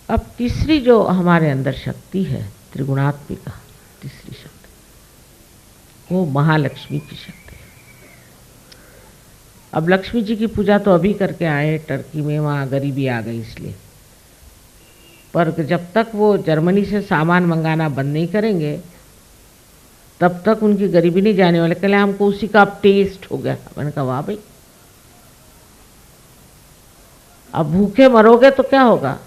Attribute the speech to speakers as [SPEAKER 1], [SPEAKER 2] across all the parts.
[SPEAKER 1] अब तीसरी जो हमारे अंदर शक्ति है, त्रिगुणात्मिका तीसरी शक्ति, वो महालक्ष्मी की शक्ति है। अब लक्ष्मी जी की पूजा तो अभी करके आए टर्की में, वहाँ गरीबी आ गई इसलिए, पर जब तक वो जर्मनी से सामान मंगाना बंद नहीं करेंगे तब तक उनकी गरीबी नहीं जाने वाले। कहले हमको उसी का अब टेस्ट हो गया। मैंने कहा वाह भाई, अब भूखे मरोगे तो क्या होगा।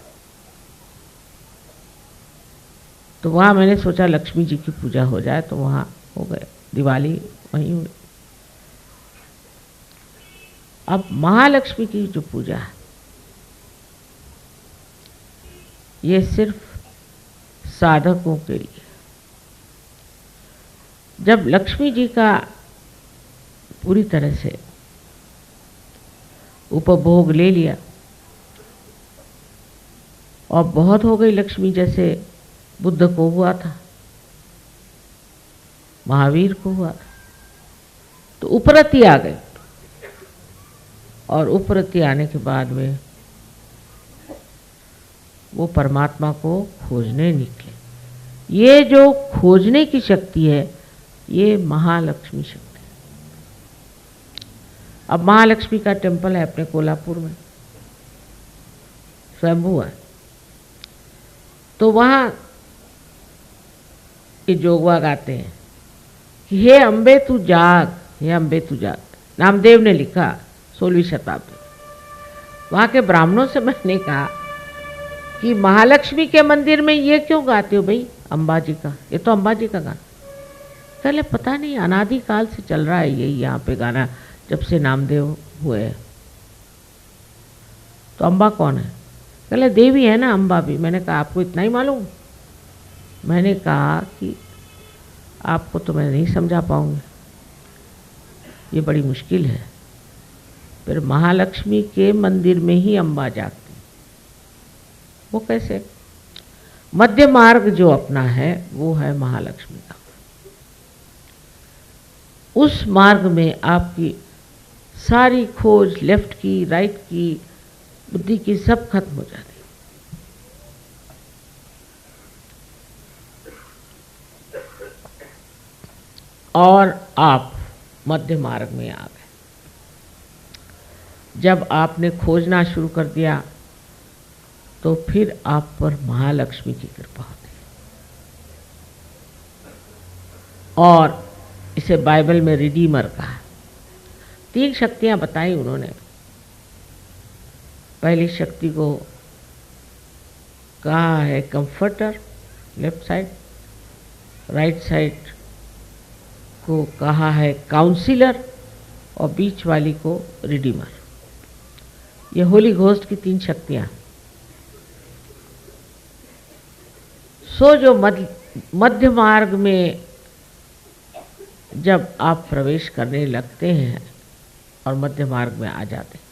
[SPEAKER 1] तो वहाँ मैंने सोचा लक्ष्मी जी की पूजा हो जाए, तो वहाँ हो गए, दिवाली वहीं हुई। अब महालक्ष्मी की जो पूजा है ये सिर्फ साधकों के लिए। जब लक्ष्मी जी का पूरी तरह से उपभोग ले लिया और बहुत हो गई लक्ष्मी, जैसे बुद्ध को हुआ था, महावीर को हुआ था, तो उपरति आ गई। और उपरति आने के बाद में वो परमात्मा को खोजने निकले। ये जो खोजने की शक्ति है ये महालक्ष्मी शक्ति है। अब महालक्ष्मी का टेम्पल है अपने कोल्हापुर में, स्वयंभू है, तो वहाँ ये जोगवा गाते हैं कि हे अम्बे तू जाग, हे अम्बे तू जाग। नामदेव ने लिखा 16वीं शताब्दी। वहाँ के ब्राह्मणों से मैंने कहा कि महालक्ष्मी के मंदिर में ये क्यों गाते हो भाई, अम्बा जी का, ये तो अम्बा जी का गाना। पहले पता नहीं, अनादि काल से चल रहा है यही यहाँ पे गाना, जब से नामदेव हुए। तो अम्बा कौन है? कहले देवी है ना अम्बा भी। मैंने कहा आपको इतना ही मालूम? मैंने कहा कि आपको तो मैं नहीं समझा पाऊंगी, ये बड़ी मुश्किल है। फिर महालक्ष्मी के मंदिर में ही अम्बा जागती, वो कैसे? मध्य मार्ग जो अपना है वो है महालक्ष्मी का। उस मार्ग में आपकी सारी खोज लेफ्ट की, राइट की, बुद्धि की सब खत्म हो जाती है। और आप मध्य मार्ग में आ गए। जब आपने खोजना शुरू कर दिया तो फिर आप पर महालक्ष्मी की कृपा होती है। और इसे बाइबल में रिडीमर कहा। 3 शक्तियां बताई उन्होंने। पहली शक्ति को कहा है comforter, left side. Right side को कहा है काउंसिलर, और बीच वाली को रिडीमर। ये होली घोस्ट की 3 शक्तियां। सो जो मध्य मार्ग में जब आप प्रवेश करने लगते हैं और मध्य मार्ग में आ जाते हैं,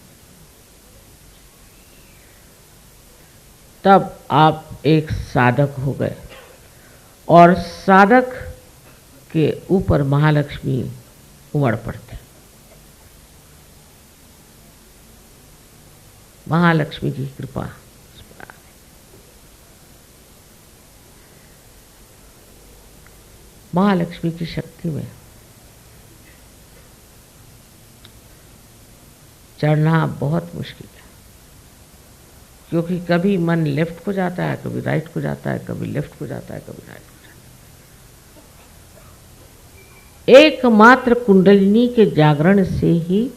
[SPEAKER 1] तब आप एक साधक हो गए। और साधक के ऊपर महालक्ष्मी उमड़ पड़ते। महालक्ष्मी की कृपा। महालक्ष्मी की शक्ति में चढ़ना बहुत मुश्किल है, क्योंकि कभी मन लेफ्ट को जाता है, कभी राइट को जाता है, कभी लेफ्ट को जाता है, कभी राइट को जाता है। एकमात्र कुंडलिनी के जागरण से ही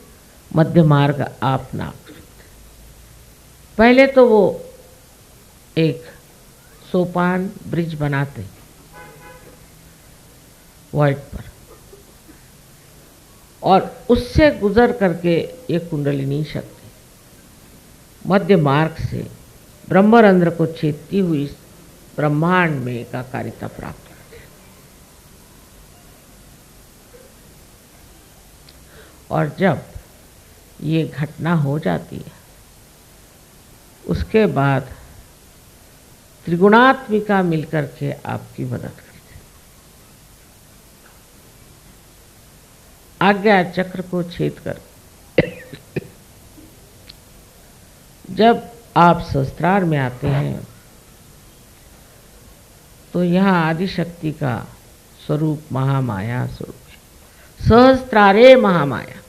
[SPEAKER 1] मध्य मार्ग आप नाप सकते। पहले तो वो एक सोपान ब्रिज बनाते वाइट पर, और उससे गुजर करके ये कुंडलिनी शक्ति मध्य मार्ग से ब्रह्मरंध्र को छेदती हुई ब्रह्मांड में एकाकारिता प्राप्त करती है। और जब ये घटना हो जाती है, उसके बाद त्रिगुणात्मिका मिलकर के आपकी मदद करती है। आज्ञा चक्र को छेद कर जब आप सहस्त्रार में आते हैं तो यहाँ आदि शक्ति का स्वरूप महामाया स्वरूप है। सहस्त्रारे महामाया,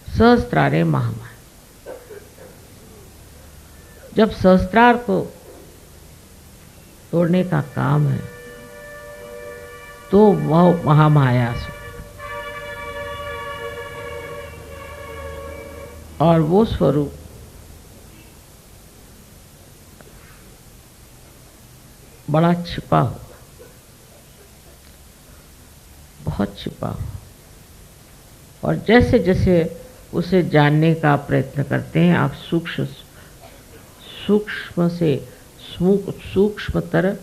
[SPEAKER 1] सहस्त्रारे महामाया। जब सहस्त्रार को तोड़ने का काम है तो वह महामाया स्वरूप, और वो स्वरूप बड़ा छिपा हो, बहुत छिपा हो, और जैसे जैसे उसे जानने का प्रयत्न करते हैं आप सूक्ष्म से सूक्ष्मतर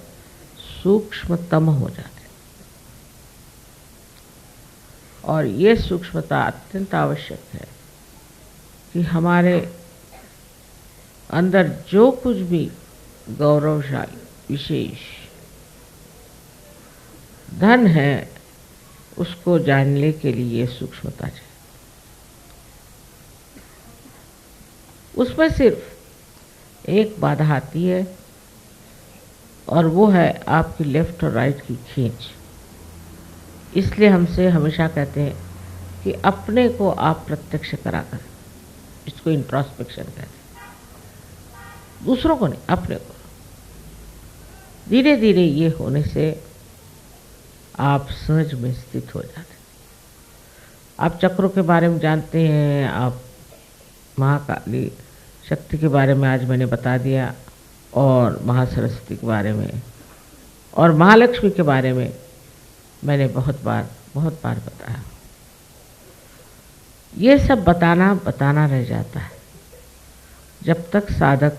[SPEAKER 1] सूक्ष्मतम हो जाते हैं। और ये सूक्ष्मता अत्यंत आवश्यक है कि हमारे अंदर जो कुछ भी गौरवशाली विशेष धन है उसको जानने के लिए ये सूक्ष्मता चाहिए। उसमें सिर्फ एक बाधा आती है और वो है आपकी लेफ्ट और राइट की खींच। इसलिए हमसे हमेशा कहते हैं कि अपने को आप प्रत्यक्ष करा कर, इसको इंट्रोस्पेक्शन कहते हैं। दूसरों को नहीं, अपने को। धीरे धीरे ये होने से आप सहज में स्थित हो जाते हैं। आप चक्रों के बारे में जानते हैं, आप महाकाली शक्ति के बारे में आज मैंने बता दिया, और महासरस्वती के बारे में और महालक्ष्मी के बारे में मैंने बहुत बार बताया। ये सब बताना रह जाता है जब तक साधक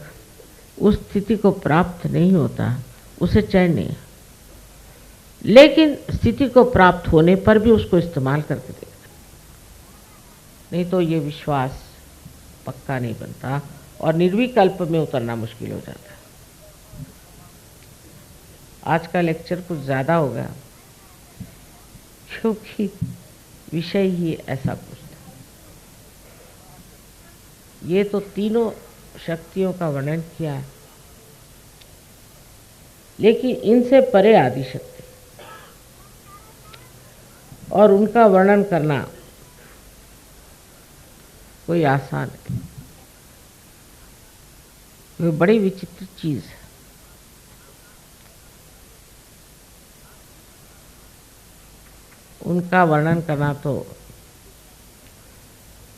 [SPEAKER 1] उस स्थिति को प्राप्त नहीं होता, उसे चैन नहीं। लेकिन स्थिति को प्राप्त होने पर भी उसको इस्तेमाल करके देखना, नहीं तो ये विश्वास पक्का नहीं बनता और निर्विकल्प में उतरना मुश्किल हो जाता है। आज का लेक्चर कुछ ज़्यादा हो गया क्योंकि विषय ही ऐसा कुछ था। ये तो तीनों शक्तियों का वर्णन किया है, लेकिन इनसे परे आदि शक्ति, और उनका वर्णन करना कोई आसान नहीं। ये बड़ी विचित्र चीज है। उनका वर्णन करना तो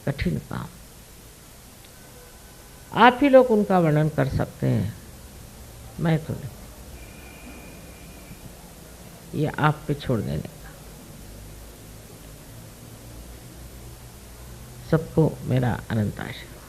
[SPEAKER 1] कठिन काम। आप ही लोग उनका वर्णन कर सकते हैं, मैं तो नहीं। ये आप पे छोड़ देने का। सबको मेरा अनंत आशीर्वाद।